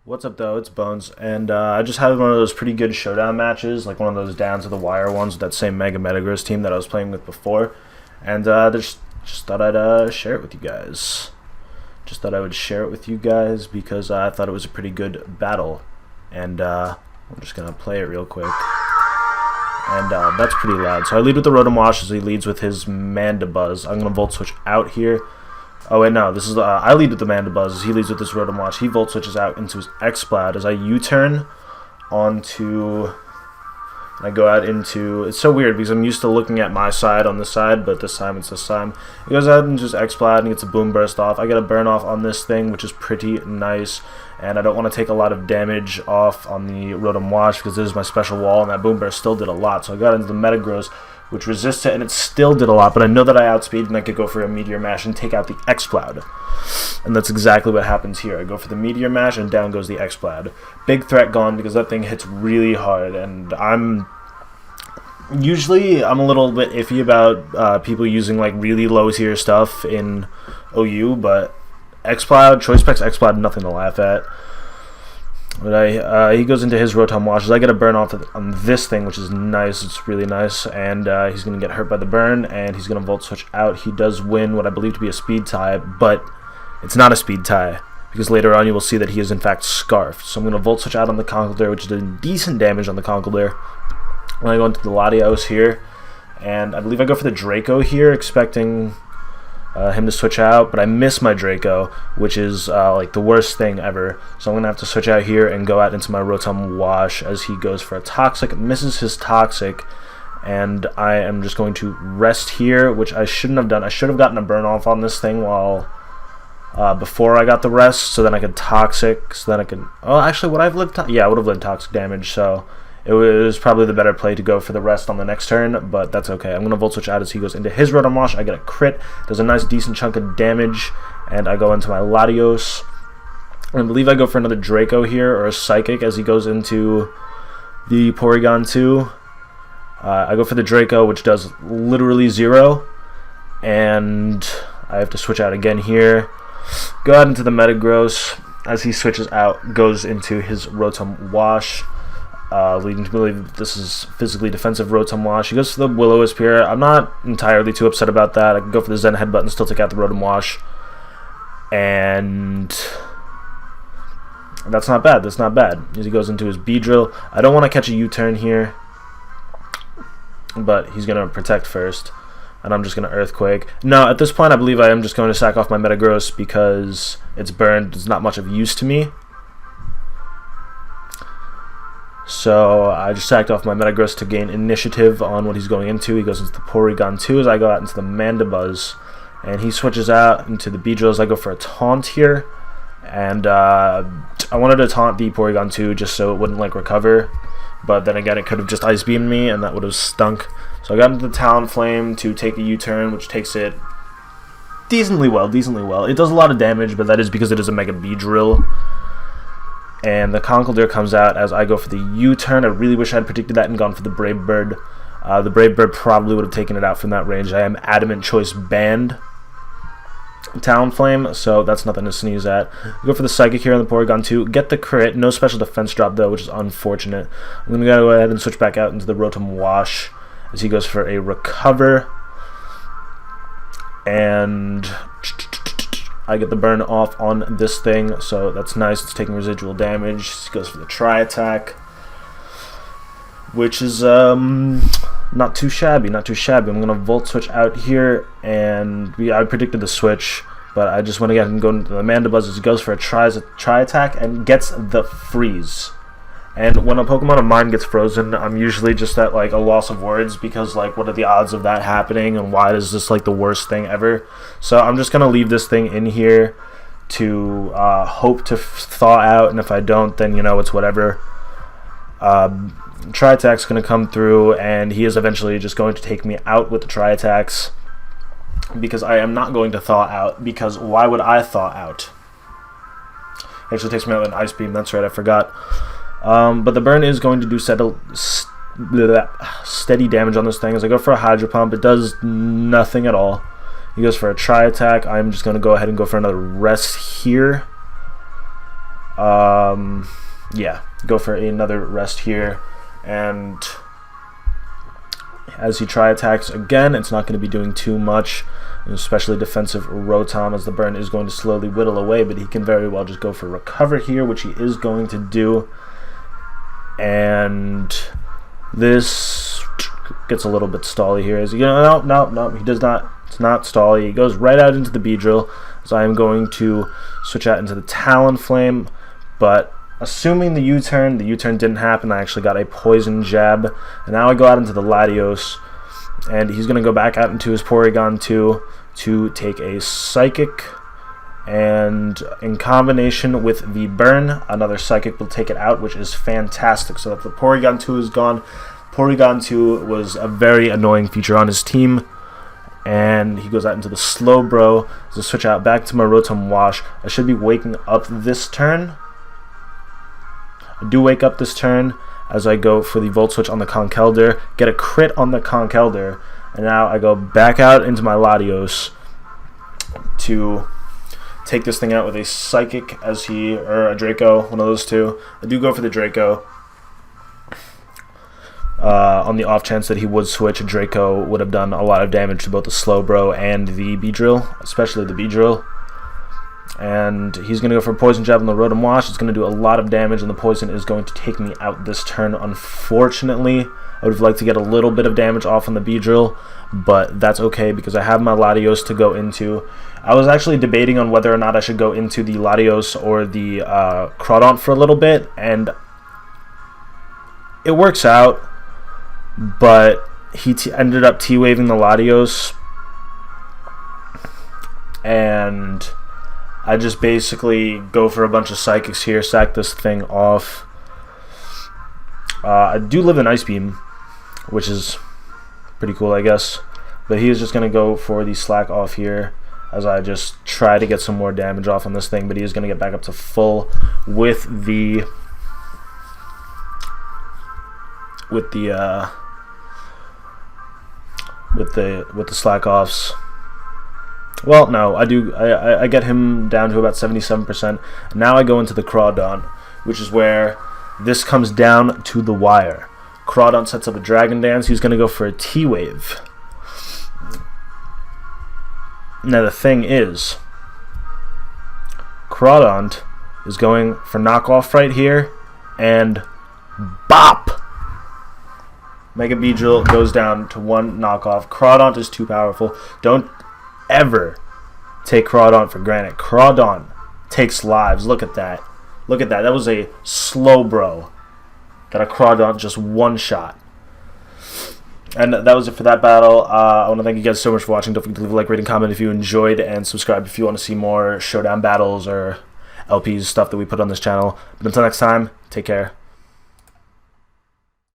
What's up, though? It's Bones, and I just had one of those pretty good Showdown matches, like one of those down to the wire ones with that same Mega Metagross team that I was playing with before, and just thought I'd share it with you guys. Just thought I would share it with you guys because I thought it was a pretty good battle, and I'm just gonna play it real quick. And that's pretty loud. So I lead with the Rotom Wash as he leads with his Mandibuzz. I'm gonna Volt Switch out here. Oh wait, no, this is I lead with the Mandibuzz as he leads with this Rotom Wash. He Volt Switches out into his X-Cloud as I U-turn onto, and I go out into, it's so weird because I'm used to looking at my side on this side, but this time it's this time. He goes out into his X-Cloud and gets a Boom Burst off. I get a Burn Off on this thing, which is pretty nice, and I don't want to take a lot of damage off on the Rotom Wash because this is my special wall, and that Boom Burst still did a lot. So I got into the Metagross, which resists it, and it still did a lot, but I know that I outspeed and I could go for a Meteor Mash and take out the X-Cloud. And that's exactly what happens here. I go for the Meteor Mash, and down goes the X-Cloud. Big threat gone because that thing hits really hard, and I'm a little bit iffy about people using like really low tier stuff in OU, but X-Cloud, Choice Specs X-Cloud, nothing to laugh at. But he goes into his Rotom Washes. I get a burn off on this thing, which is nice. It's really nice. And he's going to get hurt by the burn, and he's going to Volt Switch out. He does win what I believe to be a speed tie, but it's not a speed tie, because later on you will see that he is in fact Scarfed. So I'm going to Volt Switch out on the Conkeldurr, which did decent damage on the Conkeldurr. And I go into the Latios here, and I believe I go for the Draco here, expecting him to switch out, but I miss my Draco, which is like the worst thing ever. So I'm gonna have to switch out here and go out into my Rotom Wash as he goes for a Toxic, misses his Toxic, and I am just going to rest here, which I shouldn't have done. I should have gotten a burn off on this thing while before I got the rest, so then I could Toxic, so then I could. Oh, actually, would I have lived? Yeah, I would have lived Toxic damage. So it was probably the better play to go for the rest on the next turn, but that's okay. I'm going to Volt Switch out as he goes into his Rotom Wash. I get a crit, does a nice decent chunk of damage, and I go into my Latios. I believe I go for another Draco here, or a Psychic, as he goes into the Porygon 2. I go for the Draco, which does literally 0, and I have to switch out again here. Go out into the Metagross, as he switches out, goes into his Rotom Wash. Leading to believe this is physically defensive Rotom Wash. He goes for the Will-O-Wisp here. I'm not entirely too upset about that. I can go for the Zen Headbutt and still take out the Rotom Wash. And that's not bad. That's not bad. As he goes into his Beedrill. I don't want to catch a U-turn here, but he's going to protect first. And I'm just going to Earthquake. No, at this point I believe I am just going to sack off my Metagross because it's burned. It's not much of use to me. So I just sacked off my Metagross to gain initiative on what he's going into. He goes into the Porygon 2 as I go out into the Mandibuzz, and he switches out into the Beedrill as I go for a Taunt here. And I wanted to taunt the Porygon 2 just so it wouldn't like recover, but then again it could have just Ice Beamed me and that would have stunk. So I got into the Talonflame to take a U-turn, which takes it decently well. It does a lot of damage, but that is because it is a Mega Beedrill. And the Conkeldurr comes out as I go for the U-turn. I really wish I had predicted that and gone for the Brave Bird. The Brave Bird probably would have taken it out from that range. I am Adamant Choice banned Talonflame, so that's nothing to sneeze at. Go for the Psychic here on the Porygon 2. Get the crit. No special defense drop, though, which is unfortunate. I'm going to go ahead and switch back out into the Rotom Wash as he goes for a Recover. And I get the burn off on this thing, so that's nice. It's taking residual damage. He goes for the Tri-Attack, which is not too shabby, I'm going to Volt Switch out here, and I predicted the switch, but I just went again and go into the Mandibuzz as he goes for a Tri-Attack and gets the Freeze. And when a Pokemon of mine gets frozen, I'm usually just at like a loss of words because like what are the odds of that happening and why is this like the worst thing ever? So I'm just gonna leave this thing in here to hope to thaw out, and if I don't, then you know it's whatever. Tri-Attack's gonna come through, and he is eventually just going to take me out with the Tri-Attacks because I am not going to thaw out, because why would I thaw out? It actually takes me out with an Ice Beam, that's right, I forgot. But the burn is going to do steady damage on this thing. As I go for a Hydro Pump, it does nothing at all. He goes for a Tri-Attack. I'm just going to go ahead and go for another Rest here. Yeah, go for another rest here, and as he try attacks again, it's not going to be doing too much, especially defensive Rotom, as the burn is going to slowly whittle away, but he can very well just go for recover here, which he is going to do. And this gets a little bit stally here. As he, no, he does not. It's not stally. He goes right out into the Beedrill, so I am going to switch out into the Talonflame, but assuming the U-turn didn't happen. I actually got a Poison Jab, and now I go out into the Latios, and he's going to go back out into his Porygon 2 to take a Psychic, and in combination with the Burn, another Psychic will take it out, which is fantastic. So that the Porygon 2 is gone. Porygon 2 was a very annoying feature on his team, and he goes out into the Slowbro. So switch out back to my Rotom Wash. I should be waking up this turn. I do wake up this turn as I go for the Volt Switch on the Conkeldurr, get a crit on the Conkeldurr, and now I go back out into my Latios to take this thing out with a Psychic or a Draco, one of those two. I do go for the Draco. On the off chance that he would switch, a Draco would have done a lot of damage to both the Slowbro and the Beedrill, especially the Beedrill. And he's going to go for a Poison Jab on the Rotom Wash. It's going to do a lot of damage, and the Poison is going to take me out this turn. Unfortunately, I would have liked to get a little bit of damage off on the Beedrill, but that's okay because I have my Latios to go into. I was actually debating on whether or not I should go into the Latios or the Crawdaunt for a little bit, and it works out, but he ended up T-waving the Latios, and I just basically go for a bunch of Psychics here, sack this thing off. I do live in Ice Beam, which is pretty cool, I guess. But he is just going to go for the Slack off here as I just try to get some more damage off on this thing. But he is going to get back up to full with the Slack offs. Well, no, I get him down to about 77%. Now I go into the Crawdaunt, which is where this comes down to the wire. Crawdaunt sets up a Dragon Dance. He's going to go for a T-Wave. Now the thing is, Crawdaunt is going for knockoff right here, and bop! Mega Beedrill goes down to one knockoff. Crawdaunt is too powerful. Don't ever take Crawdaunt for granted. Crawdaunt takes lives. Look at that. Look at that. That was a Slowbro. Got a Crawdaunt just one shot. And that was it for that battle. I want to thank you guys so much for watching. Don't forget to leave a like, rating, comment if you enjoyed, and subscribe if you want to see more Showdown battles or LPs stuff that we put on this channel. But until next time, take care.